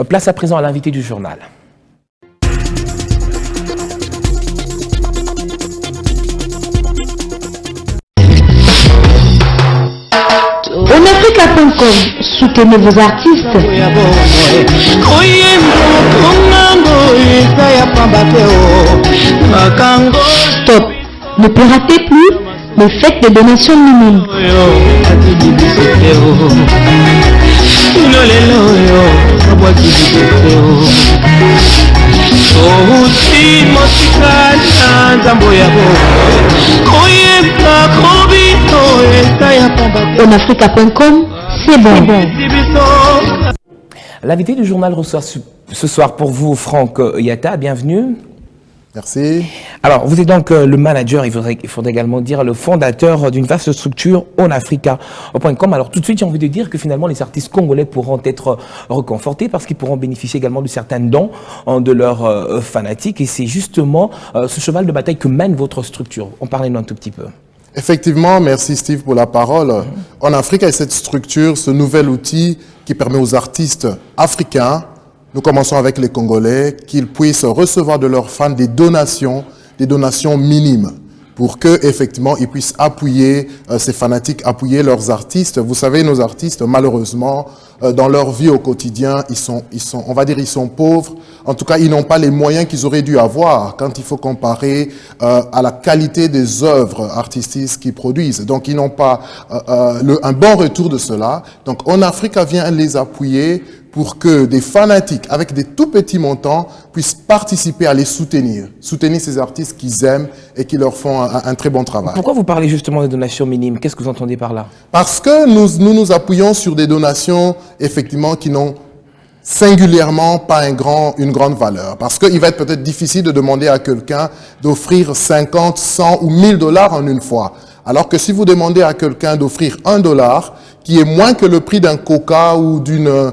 Place à présent à l'invité du journal. Onafrica.com, soutenez vos artistes. Stop, ne piratez plus, mais faites des donations minimes. Onafrica.com, c'est bon. L'invité du journal reçoit ce soir pour vous Franck Yatta, bienvenue. Merci. Alors, vous êtes donc le manager, il faudrait également dire le fondateur d'une vaste structure onafrica.com. Alors, tout de suite, j'ai envie de dire que finalement, les artistes congolais pourront être reconfortés parce qu'ils pourront bénéficier également de certains dons de leurs fanatiques. Et c'est justement ce cheval de bataille que mène votre structure. On parlait un tout petit peu. Effectivement, merci Steve pour la parole. En Afrique, il y a cette structure, ce nouvel outil qui permet aux artistes africains, nous commençons avec les Congolais, qu'ils puissent recevoir de leurs fans des donations minimes pour que effectivement ils puissent appuyer ces fanatiques, appuyer leurs artistes. Vous savez, nos artistes, malheureusement, dans leur vie au quotidien, ils sont pauvres. En tout cas, ils n'ont pas les moyens qu'ils auraient dû avoir quand il faut comparer à la qualité des œuvres artistiques qu'ils produisent. Donc, ils n'ont pas un bon retour de cela. Donc, Onafrica vient les appuyer pour que des fanatiques, avec des tout petits montants, puissent participer à les soutenir ces artistes qu'ils aiment et qui leur font un très bon travail. Pourquoi vous parlez justement de donations minimes? Qu'est-ce que vous entendez par là? Parce que nous appuyons sur des donations, effectivement, qui n'ont singulièrement pas une grande valeur. Parce qu'il va être peut-être difficile de demander à quelqu'un d'offrir 50, 100 ou 1000 dollars en une fois. Alors que si vous demandez à quelqu'un d'offrir $1, qui est moins que le prix d'un coca ou vous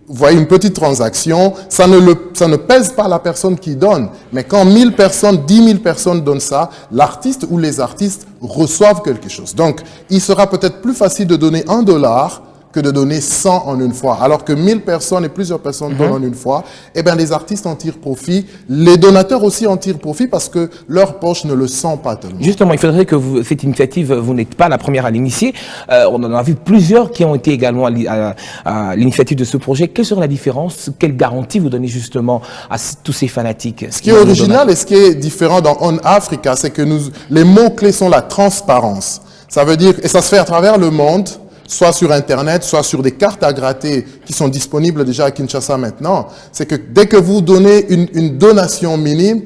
voyez, une petite transaction, ça ne pèse pas la personne qui donne. Mais quand 1000 personnes, 10 000 personnes donnent ça, l'artiste ou les artistes reçoivent quelque chose. Donc, il sera peut-être plus facile de donner $1 que de donner 100 en une fois. Alors que 1000 personnes et plusieurs personnes donnent en une fois, eh bien, les artistes en tirent profit. Les donateurs aussi en tirent profit parce que leur poche ne le sent pas tellement. Justement, il faudrait que cette initiative, vous n'êtes pas la première à l'initier. On en a vu plusieurs qui ont été également à l'initiative de ce projet. Quelle serait la différence? Quelle garantie vous donnez justement à tous ces fanatiques? Ce qui est original et ce qui est différent dans On Africa, c'est que les mots-clés sont la transparence. Ça veut dire, et ça se fait à travers le monde, soit sur Internet, soit sur des cartes à gratter qui sont disponibles déjà à Kinshasa maintenant, c'est que dès que vous donnez une donation minime,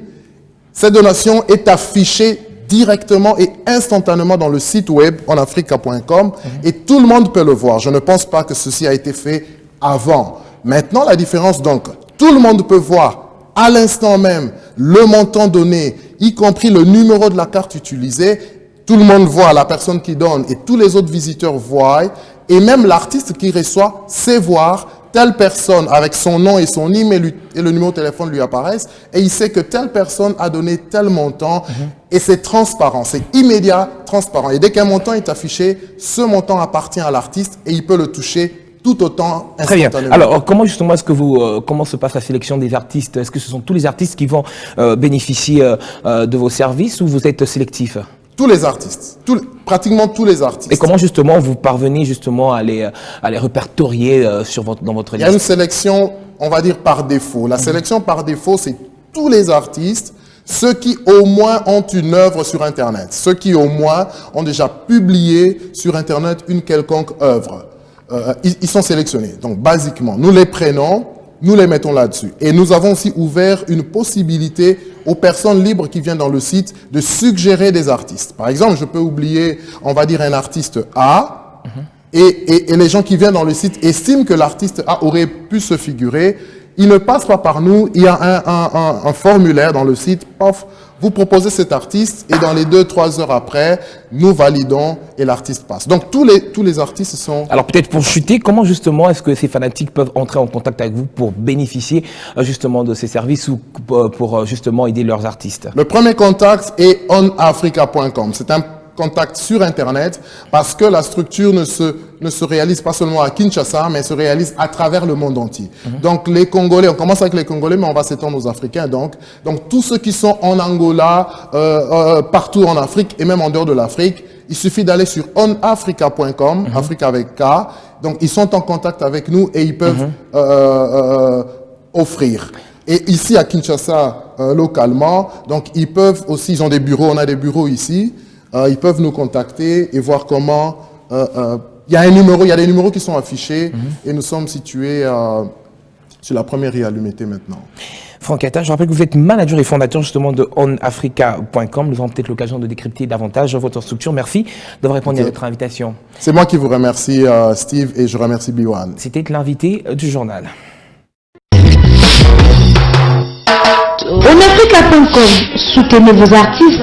cette donation est affichée directement et instantanément dans le site web onafrica.com et tout le monde peut le voir. Je ne pense pas que ceci a été fait avant. Maintenant, la différence, donc, tout le monde peut voir à l'instant même le montant donné, y compris le numéro de la carte utilisée. Tout le monde voit, la personne qui donne et tous les autres visiteurs voient, et même l'artiste qui reçoit sait voir telle personne avec son nom et son email et le numéro de téléphone lui apparaissent, et il sait que telle personne a donné tel montant, et c'est transparent, c'est immédiat, transparent. Et dès qu'un montant est affiché, ce montant appartient à l'artiste et il peut le toucher tout autant instantanément. Très bien. Alors, comment justement comment se passe la sélection des artistes? Est-ce que ce sont tous les artistes qui vont bénéficier de vos services ou vous êtes sélectif? Tous les artistes, pratiquement tous les artistes. Et comment justement vous parvenez justement à les répertorier dans votre liste? Il y a une sélection, on va dire par défaut. La sélection par défaut, c'est tous les artistes, ceux qui au moins ont une œuvre sur Internet, ceux qui au moins ont déjà publié sur Internet une quelconque œuvre. Ils sont sélectionnés. Donc, basiquement, nous les prenons, nous les mettons là-dessus. Et nous avons aussi ouvert une possibilité aux personnes libres qui viennent dans le site de suggérer des artistes. Par exemple, je peux oublier, on va dire, un artiste A, et les gens qui viennent dans le site estiment que l'artiste A aurait pu se figurer. Ils ne passent pas par nous. Il y a un formulaire dans le site. Pof, vous proposez cet artiste et dans les 2-3 heures après, nous validons et l'artiste passe. Donc tous les artistes sont... Alors peut-être pour chuter, comment justement est-ce que ces fanatiques peuvent entrer en contact avec vous pour bénéficier justement de ces services ou pour justement aider leurs artistes? Le premier contact est onafrica.com. C'est un contact sur Internet parce que la structure ne se réalise pas seulement à Kinshasa, mais se réalise à travers le monde entier. Donc les Congolais, on commence avec les Congolais, mais on va s'étendre aux Africains. Donc tous ceux qui sont en Angola, partout en Afrique et même en dehors de l'Afrique, il suffit d'aller sur onafrica.com, Africa avec K. Donc ils sont en contact avec nous et ils peuvent offrir. Et ici à Kinshasa, localement, donc ils peuvent aussi, ils ont des bureaux, on a des bureaux ici, ils peuvent nous contacter et voir comment, il y a des numéros qui sont affichés et nous sommes situés sur la première rue à l'Humanité maintenant. Franck Atta, je rappelle que vous êtes manager et fondateur justement de onafrica.com. Nous aurons peut-être l'occasion de décrypter davantage votre structure. Merci d'avoir répondu à notre invitation. C'est moi qui vous remercie, Steve, et je remercie B1. C'était l'invité du journal. onafrica.com, soutenez vos artistes.